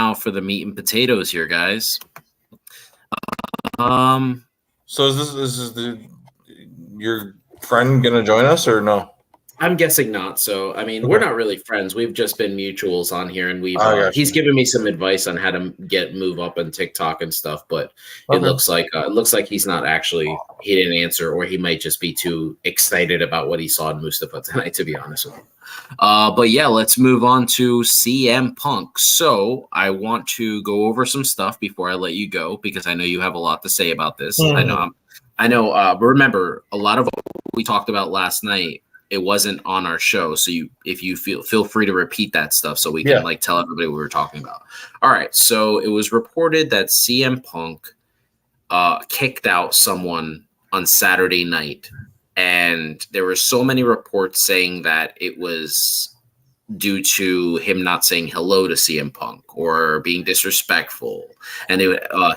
now for the meat and potatoes here, guys. So is your friend gonna join us or no? I'm guessing not. So, I mean, we're not really friends. We've just been mutuals on here, and he's given me some advice on how to move up on TikTok and stuff. But it looks like he's not actually. He didn't answer, or he might just be too excited about what he saw in Mustafa tonight. To be honest with you. But yeah, let's move on to CM Punk. So I want to go over some stuff before I let you go because I know you have a lot to say about this. I know. Remember, a lot of what we talked about last night. It wasn't on our show, so if you feel free to repeat that stuff so we can tell everybody what we were talking about. All right, so it was reported that CM Punk kicked out someone on Saturday night, and there were so many reports saying that it was due to him not saying hello to CM Punk or being disrespectful, and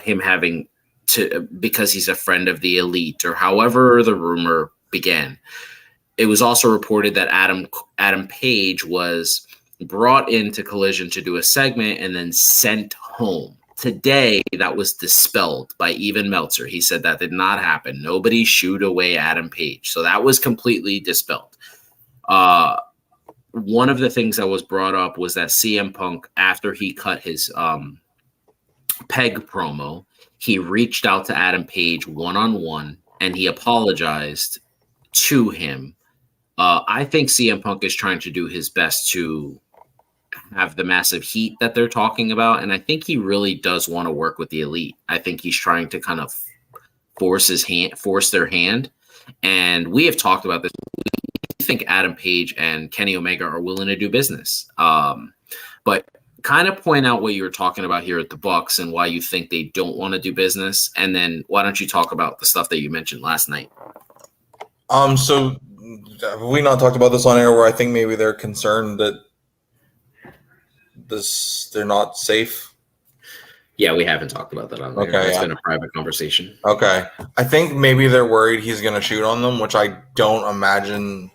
him having to because he's a friend of the Elite or however the rumor began. It was also reported that Adam Page was brought into Collision to do a segment and then sent home. Today, that was dispelled by Even Meltzer. He said that did not happen. Nobody shooed away Adam Page. So that was completely dispelled. One of the things that was brought up was that CM Punk, after he cut his Peg promo, he reached out to Adam Page one-on-one and he apologized to him. I think CM Punk is trying to do his best to have the massive heat that they're talking about, and I think he really does want to work with the Elite. I think he's trying to kind of force their hand, and we have talked about this. We think Adam Page and Kenny Omega are willing to do business, but kind of point out what you were talking about here at the Bucks and why you think they don't want to do business, and then why don't you talk about the stuff that you mentioned last night? So have we not talked about this on air where I think maybe they're concerned that they're not safe? Yeah, we haven't talked about that on air. It's been a private conversation. Okay. I think maybe they're worried he's going to shoot on them, which I can't imagine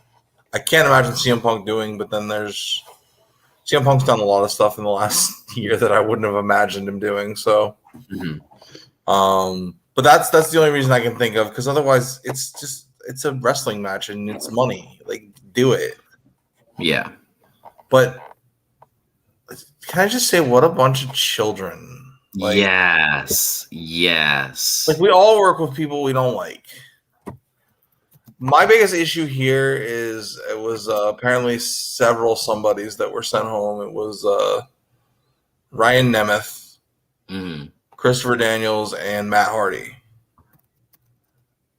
CM Punk doing, but then CM Punk's done a lot of stuff in the last year that I wouldn't have imagined him doing. So, but that's the only reason I can think of, because otherwise it's a wrestling match and it's money. Like, do it. Yeah. But can I just say, what a bunch of children. Like, yes. Like, we all work with people we don't like. My biggest issue here is it was apparently several somebodies that were sent home. It was Ryan Nemeth, Christopher Daniels, and Matt Hardy.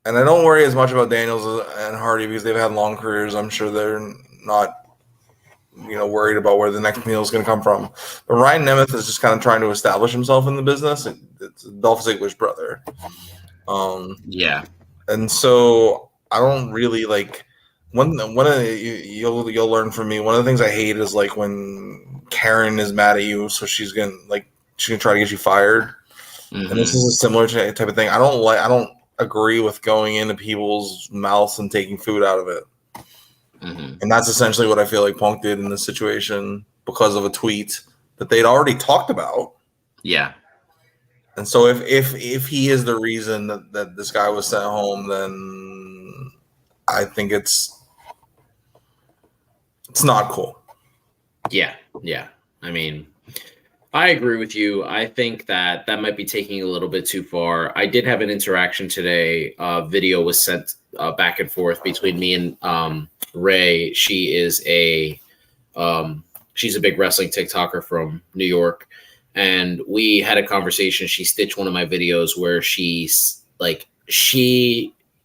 And I don't worry as much about Daniels and Hardy because they've had long careers. I'm sure they're not, worried about where the next meal is going to come from. But Ryan Nemeth is just kind of trying to establish himself in the business. It's Dolph Ziggler's brother. Yeah. And so I don't really like one of the, you'll learn from me. One of the things I hate is like when Karen is mad at you, so she's gonna try to get you fired. And this is a similar type of thing. I don't agree with going into people's mouths and taking food out of it. And that's essentially what I feel like Punk did in this situation because of a tweet that they'd already talked about. Yeah. And so if he is the reason that this guy was sent home, then I think it's not cool. Yeah. I mean, I agree with you. I think that might be taking a little bit too far. I did have an interaction today. Video was sent back and forth between me and Ray. She is she's a big wrestling TikToker from New York, and we had a conversation. She stitched one of my videos where she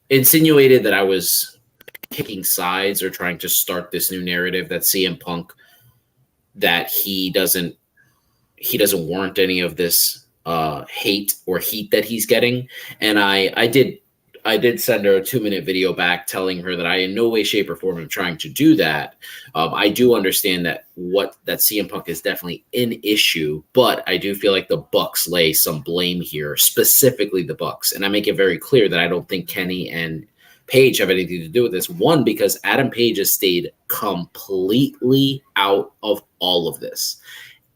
insinuated that I was picking sides or trying to start this new narrative that CM Punk, that he doesn't warrant any of this hate or heat that he's getting. And I did send her a 2-minute video back telling her that I in no way, shape, or form am trying to do that. I do understand that CM Punk is definitely an issue, but I do feel like the Bucks lay some blame here, specifically the Bucks. And I make it very clear that I don't think Kenny and Page have anything to do with this. One, because Adam Page has stayed completely out of all of this.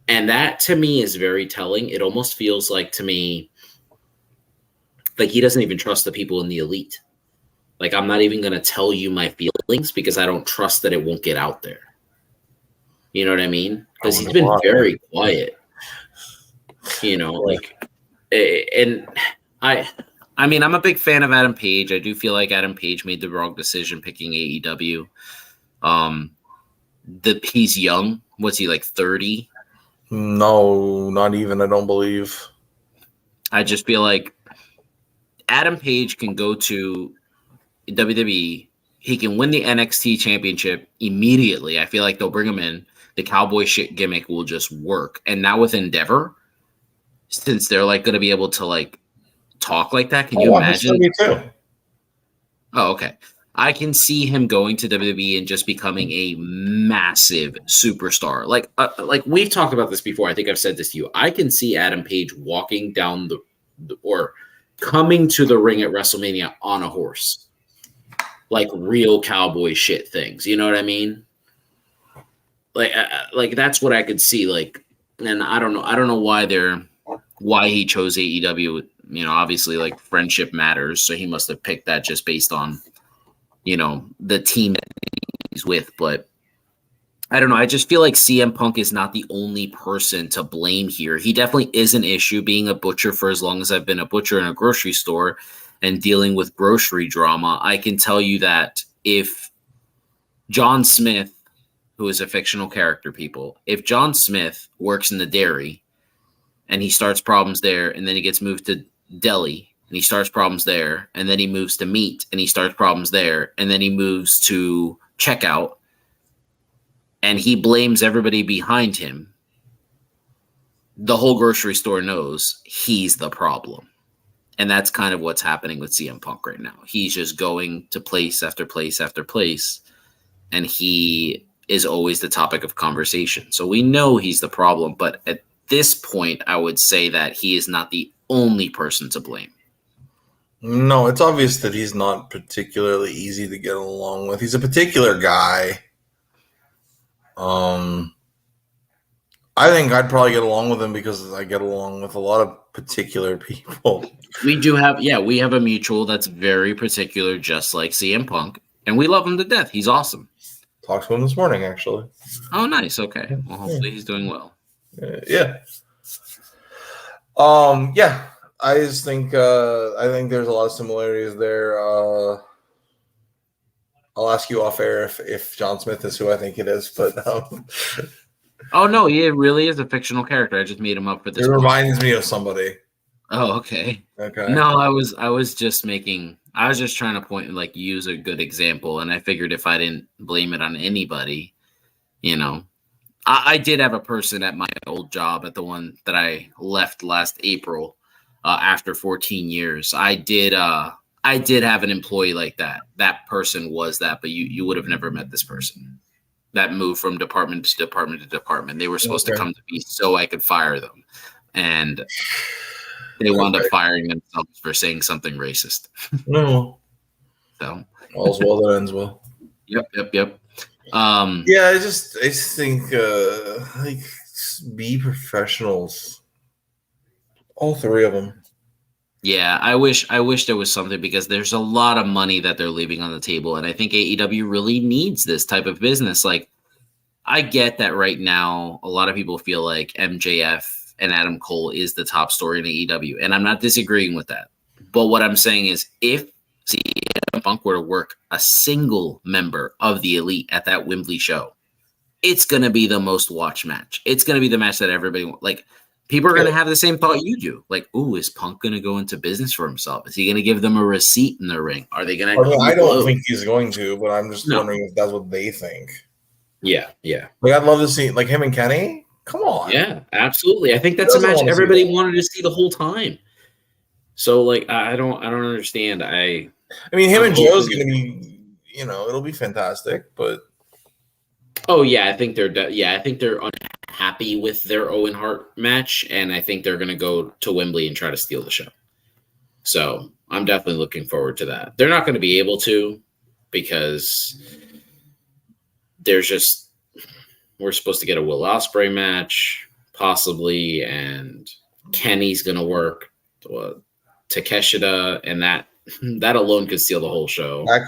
And that to me is very telling. It almost feels like to me like he doesn't even trust the people in the elite. Like, I'm not even going to tell you my feelings because I don't trust that it won't get out there. You know what I mean? Because he's been very quiet. You know, like, and I mean, I'm a big fan of Adam Page. I do feel like Adam Page made the wrong decision picking AEW. He's young. What's he, like 30? No, not even. I don't believe. I just feel like Adam Page can go to WWE. He can win the NXT championship immediately. I feel like they'll bring him in. The cowboy shit gimmick will just work. And now with Endeavor, since they're like going to be able to like talk like that, can you imagine? Oh, okay. I can see him going to WWE and just becoming a massive superstar. Like we've talked about this before. I think I've said this to you. I can see Adam Page walking down or coming to the ring at WrestleMania on a horse, like real cowboy shit things. You know what I mean? Like that's what I could see. Like, and I don't know why he chose AEW. You know, obviously, like friendship matters, so he must have picked that just based on, you know, the team that he's with. But I don't know. I just feel like CM Punk is not the only person to blame here. He definitely is an issue being a butcher for as long as I've been a butcher in a grocery store and dealing with grocery drama. I can tell you that if John Smith, who is a fictional character, if John Smith works in the dairy and he starts problems there and then he gets moved to deli and he starts problems there and then he moves to meat and he starts problems there and then he moves to checkout, and he blames everybody behind him, the whole grocery store knows he's the problem. And that's kind of what's happening with CM Punk right now. He's just going to place after place after place, and he is always the topic of conversation. So we know he's the problem, but at this point, I would say that he is not the only person to blame. No, it's obvious that he's not particularly easy to get along with. He's a particular guy. I think I'd probably get along with him because I get along with a lot of particular people. We have a mutual that's very particular, just like CM Punk, and we love him to death. He's awesome. Talked to him this morning, actually. Oh, nice. Okay. Well, hopefully he's doing well. Yeah. Yeah. I just think there's a lot of similarities there. I'll ask you off air if John Smith is who I think it is, but oh no, he really is a fictional character. I just made him up for this. It reminds me of somebody. Oh, okay. Okay. No, I was just trying to use a good example, and I figured if I didn't blame it on anybody, you know. I did have a person at my old job, at the one that I left last April, after 14 years. I did have an employee like that. That person was that, but you would have never met this person. That moved from department to department to department. They were supposed to come to me so I could fire them, and they wound up firing themselves for saying something racist. No. So all's well that ends well. Yep. Yeah, I just think be professionals. All three of them. Yeah, I wish there was something, because there's a lot of money that they're leaving on the table, and I think AEW really needs this type of business. Like, I get that right now a lot of people feel like MJF and Adam Cole is the top story in AEW, and I'm not disagreeing with that. But what I'm saying is, if CM Punk were to work a single member of the Elite at that Wembley show, it's going to be the most watched match. It's going to be the match that everybody like. People are going to have the same thought you do. Like, ooh, is Punk going to go into business for himself? Is he going to give them a receipt in the ring? Are they going to? I don't think he's going to, but I'm just wondering if that's what they think. Yeah. Like, I'd love to see like him and Kenny. Come on. Yeah, absolutely. I think that's a match everybody wanted to see the whole time. So, like, I don't understand. I mean, him and Joe's going to be, it'll be fantastic, but. Oh yeah, I think they're unhappy with their Owen Hart match, and I think they're going to go to Wembley and try to steal the show. So I'm definitely looking forward to that. They're not going to be able to, because we're supposed to get a Will Ospreay match, possibly, and Kenny's gonna work. Takeshita, and that alone could steal the whole show.